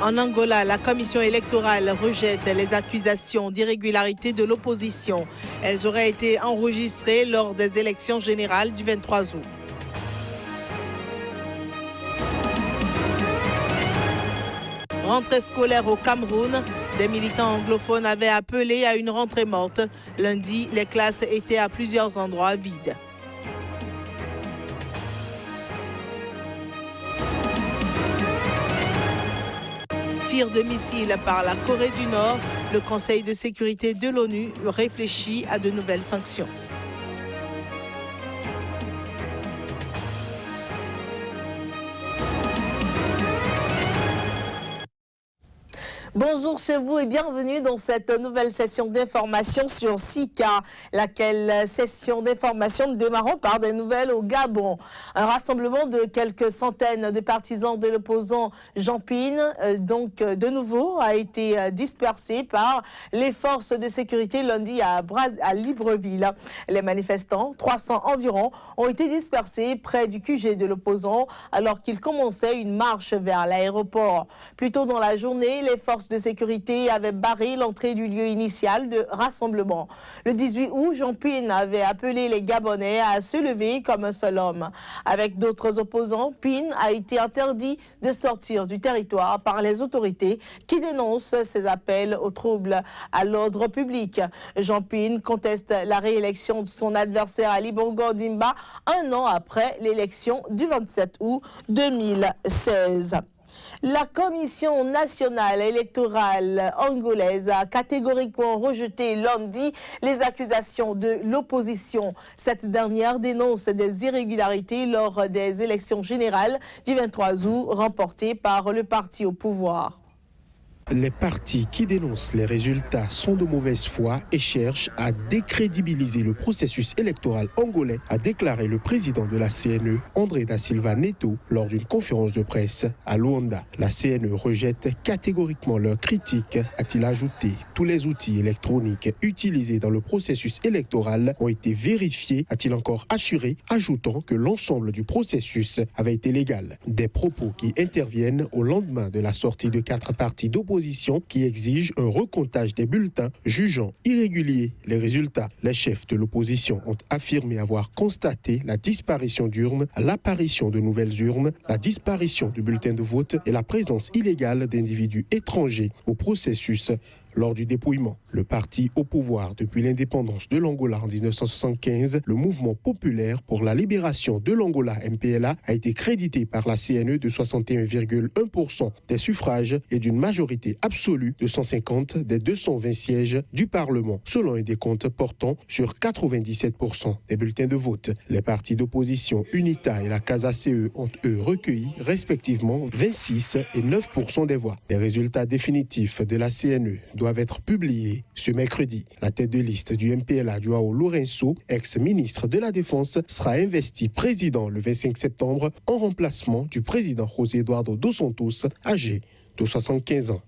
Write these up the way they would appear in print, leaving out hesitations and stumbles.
En Angola, la commission électorale rejette les accusations d'irrégularité de l'opposition. Elles auraient été enregistrées lors des élections générales du 23 août. Rentrée scolaire au Cameroun, des militants anglophones avaient appelé à une rentrée morte. Lundi, les classes étaient à plusieurs endroits vides. Tir de missiles par la Corée du Nord, le Conseil de sécurité de l'ONU réfléchit à de nouvelles sanctions. Bonjour chez vous et bienvenue dans cette nouvelle session d'information sur Sika, laquelle session d'information démarrant par des nouvelles au Gabon. Un rassemblement de quelques centaines de partisans de l'opposant Jean Ping, donc de nouveau, a été dispersé par les forces de sécurité lundi à Libreville. Les manifestants, 300 environ, ont été dispersés près du QG de l'opposant alors qu'ils commençaient une marche vers l'aéroport. Plus tôt dans la journée, les forces de sécurité avaient barré l'entrée du lieu initial de rassemblement. Le 18 août, Jean Ping avait appelé les Gabonais à se lever comme un seul homme. Avec d'autres opposants, Ping a été interdit de sortir du territoire par les autorités qui dénoncent ces appels aux troubles à l'ordre public. Jean Ping conteste la réélection de son adversaire Ali Bongo Ondimba un an après l'élection du 27 août 2016. La Commission nationale électorale angolaise a catégoriquement rejeté lundi les accusations de l'opposition. Cette dernière dénonce des irrégularités lors des élections générales du 23 août remportées par le parti au pouvoir. Les partis qui dénoncent les résultats sont de mauvaise foi et cherchent à décrédibiliser le processus électoral angolais, a déclaré le président de la CNE, André da Silva Neto, lors d'une conférence de presse à Luanda. La CNE rejette catégoriquement leurs critiques, a-t-il ajouté. Tous les outils électroniques utilisés dans le processus électoral ont été vérifiés, a-t-il encore assuré, ajoutant que l'ensemble du processus avait été légal. Des propos qui interviennent au lendemain de la sortie de 4 partis d'opposition qui exige un recomptage des bulletins, jugeant irréguliers les résultats. Les chefs de l'opposition ont affirmé avoir constaté la disparition d'urnes, l'apparition de nouvelles urnes, la disparition du bulletin de vote et la présence illégale d'individus étrangers au processus lors du dépouillement. Le parti au pouvoir depuis l'indépendance de l'Angola en 1975, le Mouvement populaire pour la libération de l'Angola, MPLA, a été crédité par la CNE de 61,1% des suffrages et d'une majorité absolue de 150 des 220 sièges du Parlement, selon un décompte portant sur 97% des bulletins de vote. Les partis d'opposition UNITA et la CASA-CE ont eux recueilli respectivement 26 et 9% des voix. Les résultats définitifs de la CNE doivent être publiés ce mercredi. La tête de liste du MPLA, Joao Lourenço, ex-ministre de la Défense, sera investi président le 25 septembre en remplacement du président José Eduardo dos Santos, âgé de 75 ans.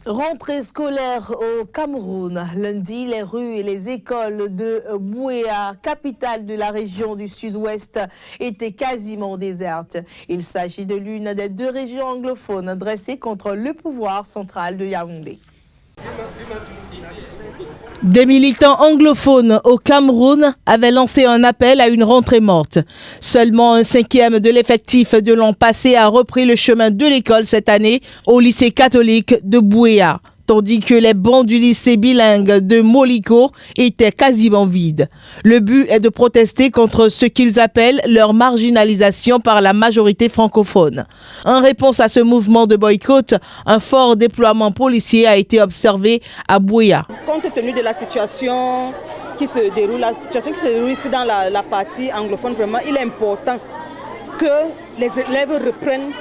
Rentrée scolaire au Cameroun. Lundi, les rues et les écoles de Buea, capitale de la région du sud-ouest, étaient quasiment désertes. Il s'agit de l'une des 2 régions anglophones dressées contre le pouvoir central de Yaoundé. Des militants anglophones au Cameroun avaient lancé un appel à une rentrée morte. Seulement un 5e de l'effectif de l'an passé a repris le chemin de l'école cette année au lycée catholique de Buea, tandis que les bancs du lycée bilingue de Moliko étaient quasiment vides. Le but est de protester contre ce qu'ils appellent leur marginalisation par la majorité francophone. En réponse à ce mouvement de boycott, un fort déploiement policier a été observé à Buea. Compte tenu de la situation qui se déroule, ici dans la partie anglophone, vraiment, il est important que les élèves reprennent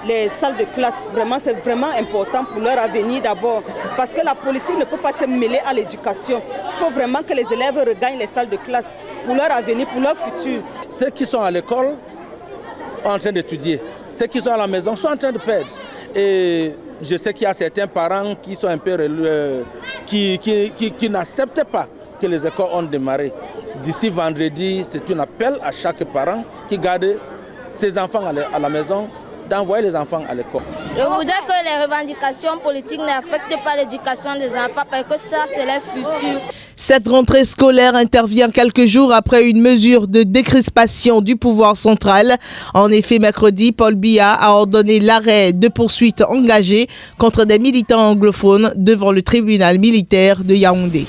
les salles de classe. Vraiment, c'est vraiment important pour leur avenir d'abord. Parce que la politique ne peut pas se mêler à l'éducation. Il faut vraiment que les élèves regagnent les salles de classe pour leur avenir, pour leur futur. Ceux qui sont à l'école sont en train d'étudier. Ceux qui sont à la maison sont en train de perdre. Et je sais qu'il y a certains parents qui sont un peu qui n'acceptent pas que les écoles ont démarré. D'ici vendredi, c'est un appel à chaque parent qui garde ses enfants à la maison d'envoyer les enfants à l'école. Je voudrais que les revendications politiques n'affectent pas l'éducation des enfants parce que ça, c'est leur futur. Cette rentrée scolaire intervient quelques jours après une mesure de décrispation du pouvoir central. En effet, mercredi, Paul Biya a ordonné l'arrêt de poursuites engagées contre des militants anglophones devant le tribunal militaire de Yaoundé.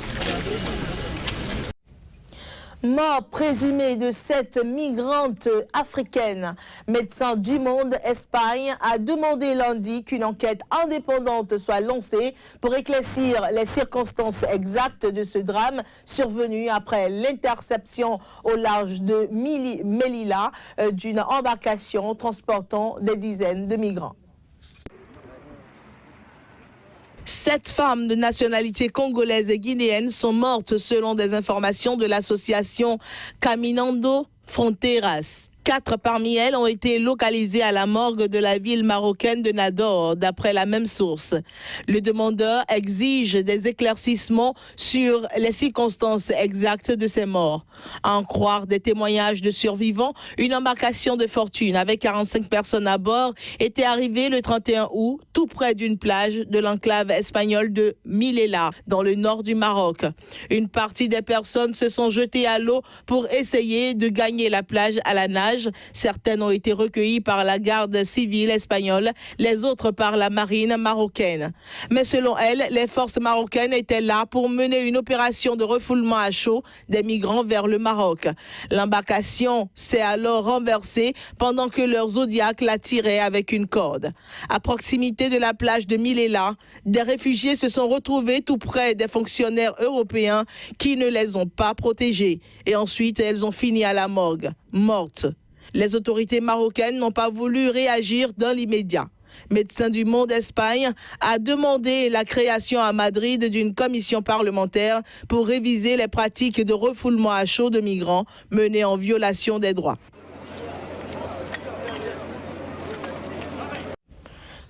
Mort présumée de 7 migrantes africaines. Médecins du Monde Espagne a demandé lundi qu'une enquête indépendante soit lancée pour éclaircir les circonstances exactes de ce drame survenu après l'interception au large de Melilla d'une embarcation transportant des dizaines de migrants. 7 femmes de nationalité congolaise et guinéenne sont mortes selon des informations de l'association Caminando Fronteras. 4 parmi elles ont été localisées à la morgue de la ville marocaine de Nador, d'après la même source. Le demandeur exige des éclaircissements sur les circonstances exactes de ces morts. À en croire des témoignages de survivants, une embarcation de fortune avec 45 personnes à bord était arrivée le 31 août, tout près d'une plage de l'enclave espagnole de Melilla, dans le nord du Maroc. Une partie des personnes se sont jetées à l'eau pour essayer de gagner la plage à la nage. Certaines ont été recueillies par la garde civile espagnole, les autres par la marine marocaine. Mais selon elles, les forces marocaines étaient là pour mener une opération de refoulement à chaud des migrants vers le Maroc. L'embarcation s'est alors renversée pendant que leurs zodiacs la tiraient avec une corde. À proximité de la plage de Melilla, des réfugiés se sont retrouvés tout près des fonctionnaires européens qui ne les ont pas protégés. Et ensuite, elles ont fini à la morgue, mortes. Les autorités marocaines n'ont pas voulu réagir dans l'immédiat. Médecins du Monde Espagne a demandé la création à Madrid d'une commission parlementaire pour réviser les pratiques de refoulement à chaud de migrants menées en violation des droits.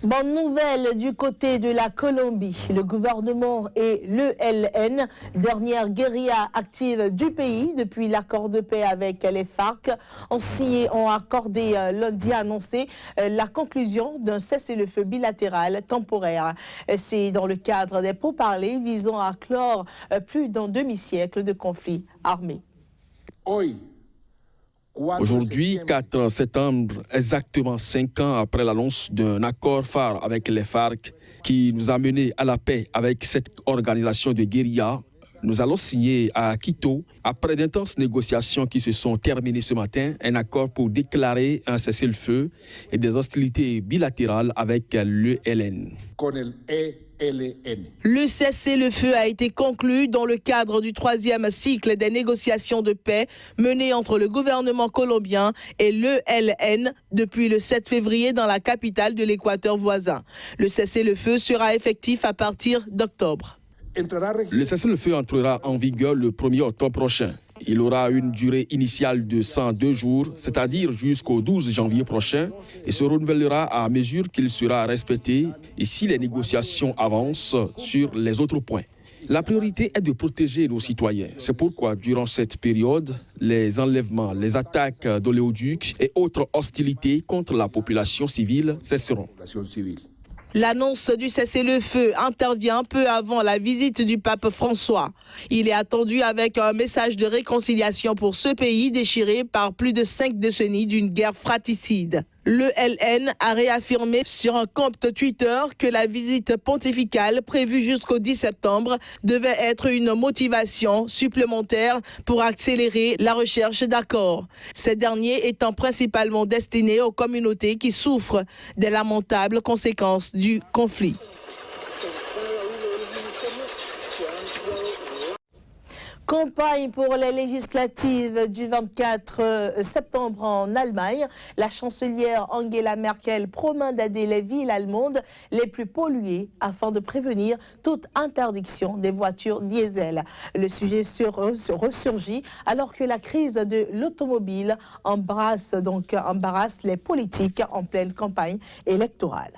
Bonne nouvelle du côté de la Colombie. Le gouvernement et l'ELN, dernière guérilla active du pays depuis l'accord de paix avec les FARC, ont accordé lundi annoncé la conclusion d'un cessez-le-feu bilatéral temporaire. C'est dans le cadre des pourparlers visant à clore plus d'un demi-siècle de conflit armé. Aujourd'hui, 4 septembre, exactement 5 ans après l'annonce d'un accord phare avec les FARC qui nous a menés à la paix avec cette organisation de guérilla, nous allons signer à Quito, après d'intenses négociations qui se sont terminées ce matin, un accord pour déclarer un cessez-le-feu et des hostilités bilatérales avec l'ELN. Le cessez-le-feu a été conclu dans le cadre du 3e cycle des négociations de paix menées entre le gouvernement colombien et l'ELN depuis le 7 février dans la capitale de l'Équateur voisin. Le cessez-le-feu sera effectif à partir d'octobre. Le cessez-le-feu entrera en vigueur le 1er octobre prochain. Il aura une durée initiale de 102 jours, c'est-à-dire jusqu'au 12 janvier prochain, et se renouvellera à mesure qu'il sera respecté et si les négociations avancent sur les autres points. La priorité est de protéger nos citoyens. C'est pourquoi, durant cette période, les enlèvements, les attaques d'oléoducs et autres hostilités contre la population civile cesseront. L'annonce du cessez-le-feu intervient peu avant la visite du pape François. Il est attendu avec un message de réconciliation pour ce pays déchiré par plus de 5 décennies d'une guerre fratricide. L'ELN a réaffirmé sur un compte Twitter que la visite pontificale prévue jusqu'au 10 septembre devait être une motivation supplémentaire pour accélérer la recherche d'accords. Ces derniers étant principalement destinés aux communautés qui souffrent des lamentables conséquences du conflit. Campagne pour les législatives du 24 septembre en Allemagne. La chancelière Angela Merkel promet d'aider les villes allemandes les plus polluées afin de prévenir toute interdiction des voitures diesel. Le sujet ressurgit alors que la crise de l'automobile embarrasse les politiques en pleine campagne électorale.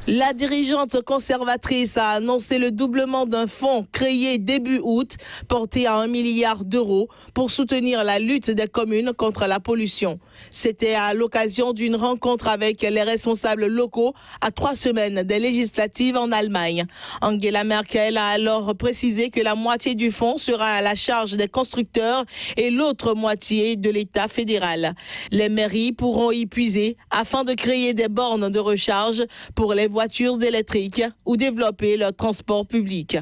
La dirigeante conservatrice a annoncé le doublement d'un fonds créé début août, porté à 1 milliard d'euros pour soutenir la lutte des communes contre la pollution. C'était à l'occasion d'une rencontre avec les responsables locaux à 3 semaines des législatives en Allemagne. Angela Merkel a alors précisé que la moitié du fonds sera à la charge des constructeurs et l'autre moitié de l'État fédéral. Les mairies pourront y puiser afin de créer des bornes de recharge pour les voitures électriques ou développer leur transport public.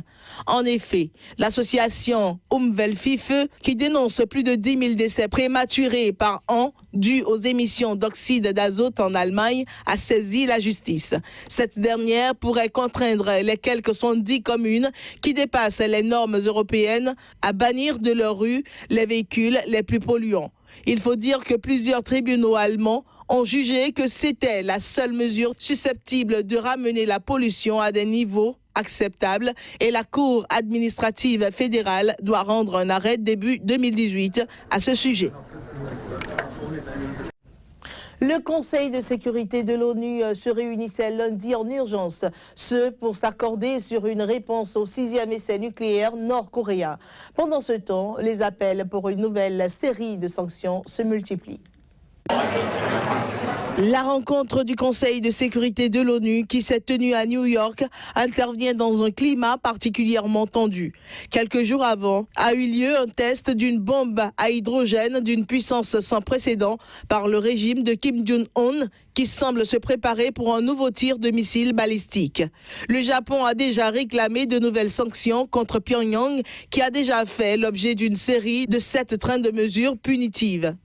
En effet, l'association Umwelthilfe, qui dénonce plus de 10 000 décès prématurés par an dus aux émissions d'oxyde d'azote en Allemagne, a saisi la justice. Cette dernière pourrait contraindre les quelques 70 communes qui dépassent les normes européennes à bannir de leurs rues les véhicules les plus polluants. Il faut dire que plusieurs tribunaux allemands ont jugé que c'était la seule mesure susceptible de ramener la pollution à des niveaux acceptables et la Cour administrative fédérale doit rendre un arrêt début 2018 à ce sujet. Le Conseil de sécurité de l'ONU se réunissait lundi en urgence, ce pour s'accorder sur une réponse au 6e essai nucléaire nord-coréen. Pendant ce temps, les appels pour une nouvelle série de sanctions se multiplient. La rencontre du Conseil de sécurité de l'ONU qui s'est tenue à New York intervient dans un climat particulièrement tendu. Quelques jours avant, a eu lieu un test d'une bombe à hydrogène d'une puissance sans précédent par le régime de Kim Jong-un qui semble se préparer pour un nouveau tir de missiles balistiques. Le Japon a déjà réclamé de nouvelles sanctions contre Pyongyang qui a déjà fait l'objet d'une série de 7 trains de mesures punitives.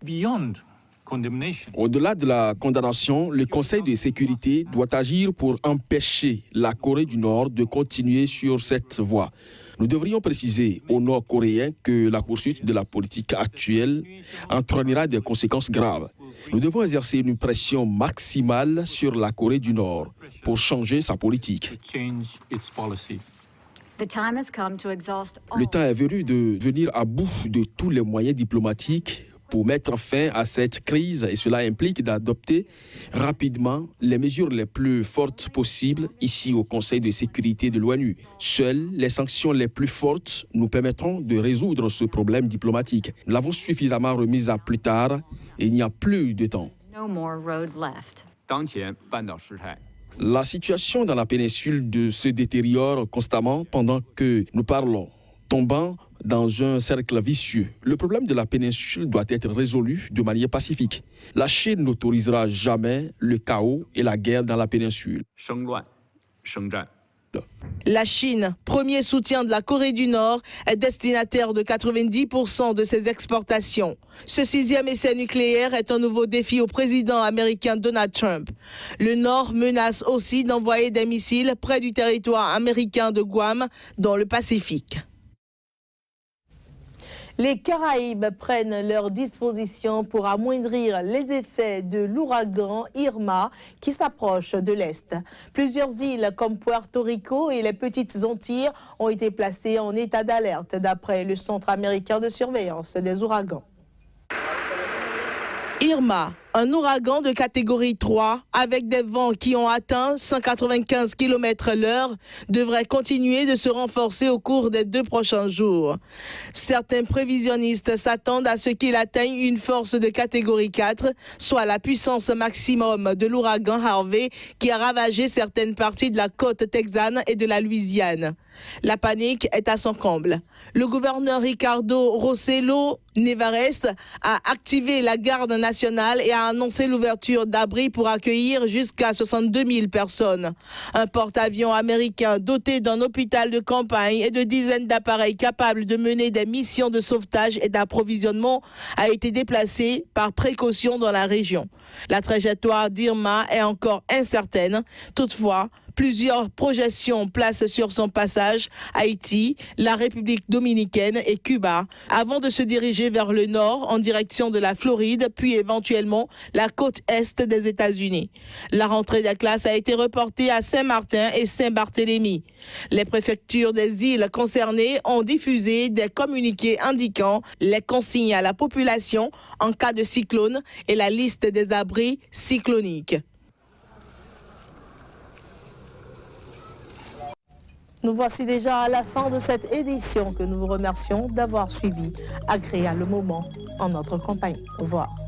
Au-delà de la condamnation, le Conseil de sécurité doit agir pour empêcher la Corée du Nord de continuer sur cette voie. Nous devrions préciser aux Nord-Coréens que la poursuite de la politique actuelle entraînera des conséquences graves. Nous devons exercer une pression maximale sur la Corée du Nord pour changer sa politique. Le temps est venu de venir à bout de tous les moyens diplomatiques pour mettre fin à cette crise et cela implique d'adopter rapidement les mesures les plus fortes possibles ici au Conseil de sécurité de l'ONU. Seules les sanctions les plus fortes nous permettront de résoudre ce problème diplomatique. Nous l'avons suffisamment remis à plus tard et il n'y a plus de temps. La situation dans la péninsule se détériore constamment pendant que nous parlons, tombant dans un cercle vicieux. Le problème de la péninsule doit être résolu de manière pacifique. La Chine n'autorisera jamais le chaos et la guerre dans la péninsule. La Chine, premier soutien de la Corée du Nord, est destinataire de 90% de ses exportations. Ce 6e essai nucléaire est un nouveau défi au président américain Donald Trump. Le Nord menace aussi d'envoyer des missiles près du territoire américain de Guam, dans le Pacifique. Les Caraïbes prennent leurs dispositions pour amoindrir les effets de l'ouragan Irma qui s'approche de l'Est. Plusieurs îles comme Puerto Rico et les Petites Antilles ont été placées en état d'alerte d'après le Centre américain de surveillance des ouragans. Irma, un ouragan de catégorie 3 avec des vents qui ont atteint 195 km/h, devrait continuer de se renforcer au cours des 2 prochains jours. Certains prévisionnistes s'attendent à ce qu'il atteigne une force de catégorie 4, soit la puissance maximum de l'ouragan Harvey qui a ravagé certaines parties de la côte texane et de la Louisiane. La panique est à son comble. Le gouverneur Ricardo Rossello Nevares a activé la garde nationale et a annoncé l'ouverture d'abris pour accueillir jusqu'à 62 000 personnes. Un porte-avions américain doté d'un hôpital de campagne et de dizaines d'appareils capables de mener des missions de sauvetage et d'approvisionnement a été déplacé par précaution dans la région. La trajectoire d'Irma est encore incertaine. Toutefois, plusieurs projections placent sur son passage Haïti, la République dominicaine et Cuba, avant de se diriger vers le nord en direction de la Floride, puis éventuellement la côte est des États-Unis. La rentrée des classes a été reportée à Saint-Martin et Saint-Barthélemy. Les préfectures des îles concernées ont diffusé des communiqués indiquant les consignes à la population en cas de cyclone et la liste des abris cycloniques. Nous voici déjà à la fin de cette édition que nous vous remercions d'avoir suivi. Agréable moment en notre compagnie. Au revoir.